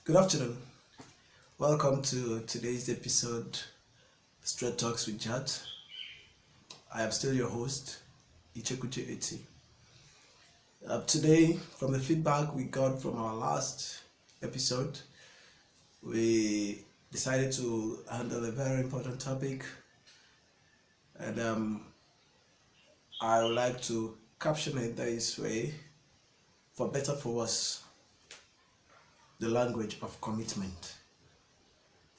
Good afternoon. Welcome to today's episode, Straight Talks with Jat. I am still your host, Ichekuche Eti. Today, from the feedback we got from our last episode, we decided to handle a very important topic, and I would like to caption it this way: for better, for worse, the language of commitment.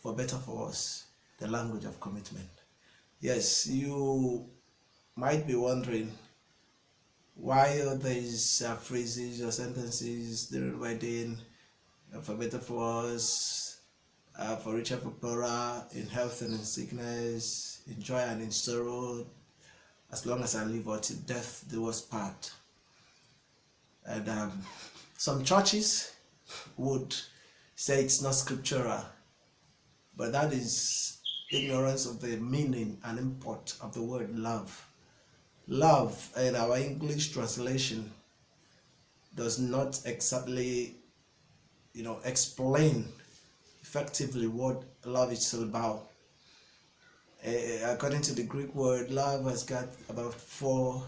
For better, for worse, the language of commitment. Yes, you might be wondering why are these phrases or sentences during wedding, for better, for worse, for richer, for poorer, in health and in sickness, in joy and in sorrow, as long as I live, or till death do us part. And some churches would say it's not scriptural, but that is ignorance of the meaning and import of the word love. Love in our English translation does not exactly explain effectively what love is all about. According to the Greek word, love has got about four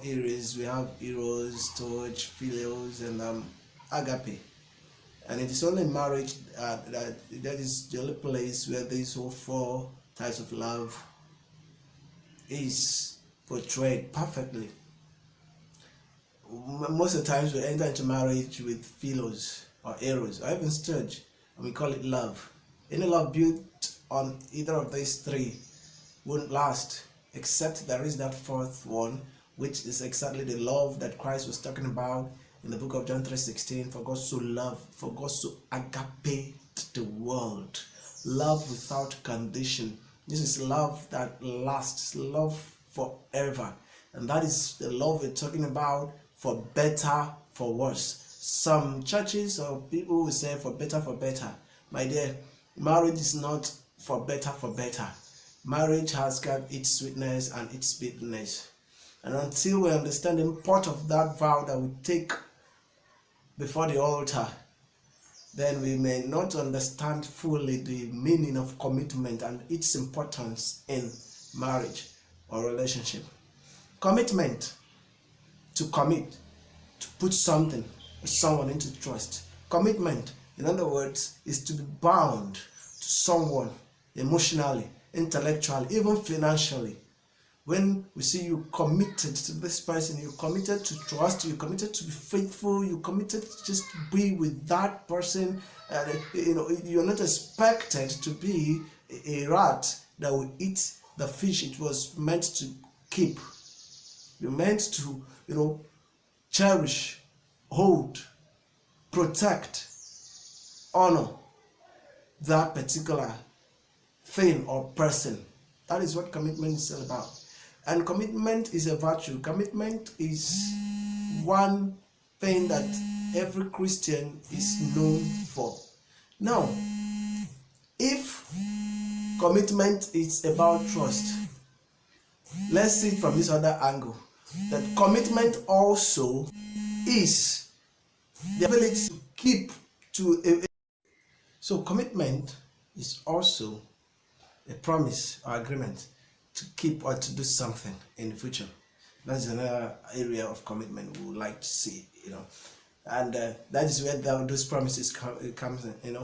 areas. We have eros, storge, philios, and agape. And it is only marriage that is the only place where these whole four types of love is portrayed perfectly. Most of the times we enter into marriage with philos or eros or even storge, and we call it love. Any love built on either of these three won't last, except there is that fourth one, which is exactly the love that Christ was talking about in the book of John 3:16. For God so agape the world, love without condition. This is love that lasts, love forever, and that is the love we're talking about. For better, for worse. Some churches or people will say for better, for better. My dear, marriage is not for better, for better. Marriage has got its sweetness and its bitterness. And until we understand the import of that vow that we take before the altar, then we may not understand fully the meaning of commitment and its importance in marriage or relationship. Commitment, to commit, to put something or someone into trust. Commitment, in other words, is to be bound to someone emotionally, intellectually, even financially. When we see you committed to this person, you're committed to trust, you're committed to be faithful, you're committed to just be with that person, you're not expected to be a rat that will eat the fish it was meant to keep. You're meant to, cherish, hold, protect, honor that particular thing or person. That is what commitment is all about. And commitment is a virtue. Commitment is one thing that every Christian is known for. Now, if commitment is about trust, let's see it from this other angle. That commitment also is the ability to keep to a. So commitment is also a promise or agreement to keep or to do something in the future. That's another area of commitment we would like to see, and that is where those promises comes in,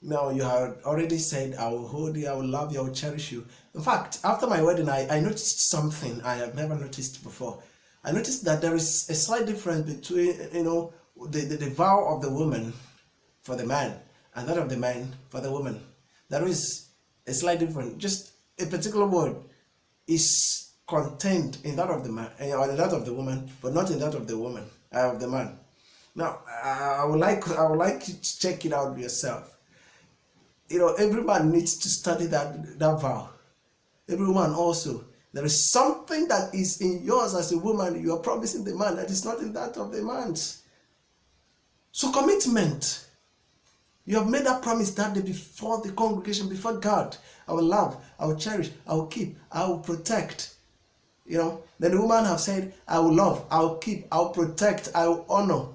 Now you have already said, I will hold you, I will love you, I will cherish you. In fact, after my wedding, I noticed something I have never noticed before. I noticed that there is a slight difference between, the vow of the woman for the man and that of the man for the woman. There is a slight difference. Just a particular word is contained in that of the man or in that of the woman, but not in that of the woman of the man. Now, I would like you to check it out yourself. Every man needs to study that vow. Every woman also. There is something that is in yours as a woman you are promising the man that is not in that of the man's. So commitment. You have made that promise that day before the congregation, before God. I will love, I will cherish, I will keep, I will protect. Then the woman have said, I will love, I will keep, I will protect, I will honor,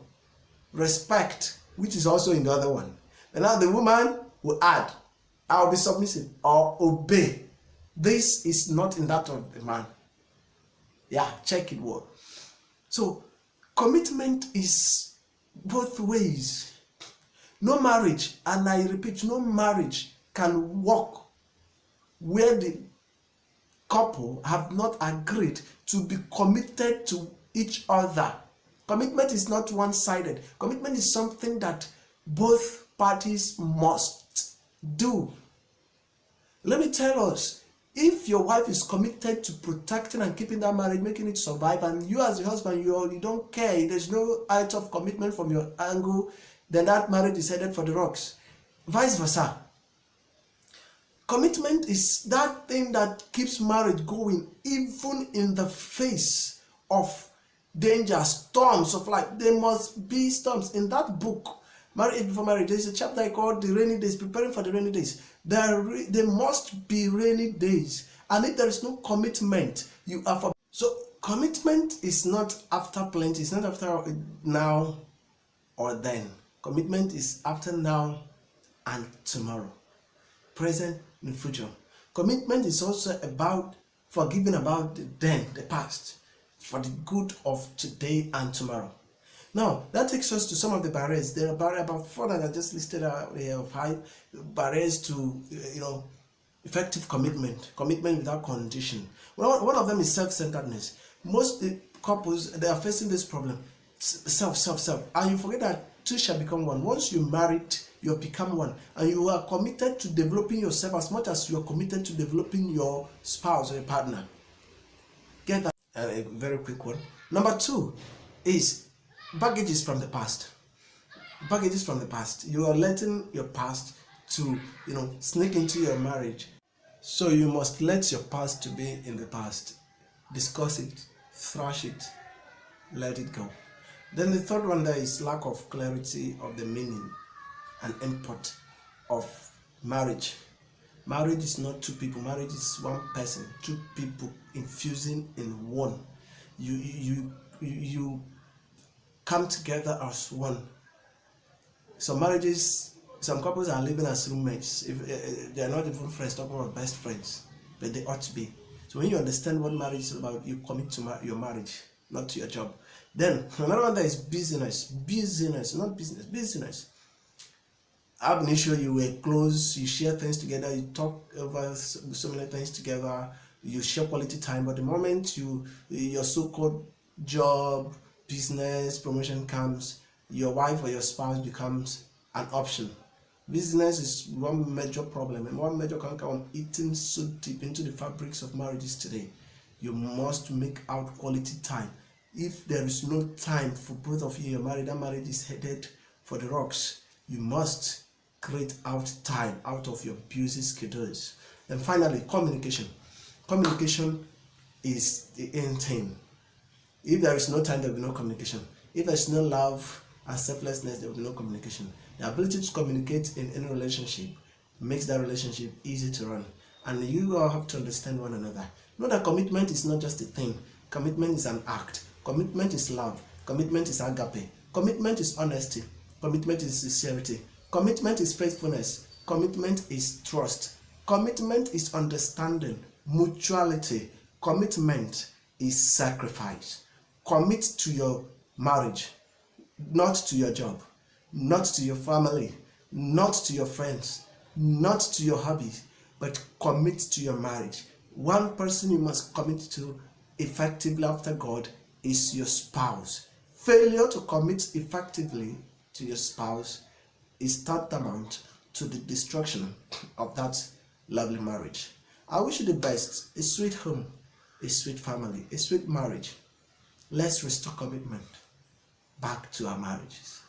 respect, which is also in the other one. And now the woman will add, I'll be submissive or obey. This is not in that of the man. Yeah, check it well. So commitment is both ways. No marriage, and I repeat, no marriage can work where the couple have not agreed to be committed to each other. Commitment is not one-sided. Commitment is something that both parties must do. Let me tell us, if your wife is committed to protecting and keeping that marriage, making it survive, and you as the husband, you don't care, there's no height of commitment from your angle, then that marriage is headed for the rocks. Vice versa. Commitment is that thing that keeps marriage going, even in the face of danger, storms of life. There must be storms. In that book, Marriage Before Marriage, there is a chapter I called The Rainy Days, Preparing for the Rainy Days. There must be rainy days. And if there is no commitment, you are for. So commitment is not after plenty. It's not after now or then. Commitment is after now and tomorrow. Present and future. Commitment is also about forgiving about the then, the past, for the good of today and tomorrow. Now, that takes us to some of the barriers. There are about 4 that I just listed out here, 5 barriers to, effective commitment without condition. One of them is self-centeredness. Most couples, they are facing this problem, self, and you forget that two shall become one. Once you're married, you have become one, and you are committed to developing yourself as much as you are committed to developing your spouse or your partner. Get that? A very quick one. Number 2 is baggages from the past. Baggages from the past. You are letting your past to, sneak into your marriage. So you must let your past to be in the past. Discuss it, thrash it, let it go. Then the third one, there is lack of clarity of the meaning and import of marriage. Marriage is not 2 people. Marriage is 1 person, 2 people infusing in one. You come together as one. Some marriages, some couples are living as roommates. If they are not even friends, talking about best friends, but they ought to be. So when you understand what marriage is about, you commit to your marriage, not to your job. Then another one, that is business. Business, not business, business. I have an issue, you were close, you share things together, you talk over so many things together, you share quality time, but the moment your so-called job, business, promotion comes, your wife or your spouse becomes an option. Business is one major problem and one major canker on eating so deep into the fabrics of marriages today. You must make out quality time. If there is no time for both of you, your marriage, that marriage is headed for the rocks. You must create out time out of your busy schedules. And finally, communication. Communication is the end thing. If there is no time, there will be no communication. If there is no love and selflessness, there will be no communication. The ability to communicate in any relationship makes that relationship easy to run. And you all have to understand one another. Know that commitment is not just a thing. Commitment is an act. Commitment is love. Commitment is agape. Commitment is honesty. Commitment is sincerity. Commitment is faithfulness. Commitment is trust. Commitment is understanding, mutuality. Commitment is sacrifice. Commit to your marriage, not to your job, not to your family, not to your friends, not to your hobbies, but commit to your marriage. One person you must commit to effectively after God is your spouse. Failure to commit effectively to your spouse is tantamount to the destruction of that lovely marriage. I wish you the best, a sweet home, a sweet family, a sweet marriage. Let's restore commitment back to our marriages.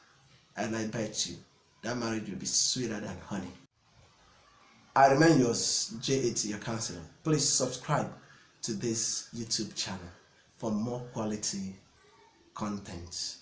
And I bet you that marriage will be sweeter than honey. I remain yours, J.A.T., your counselor. Please subscribe to this YouTube channel for more quality content.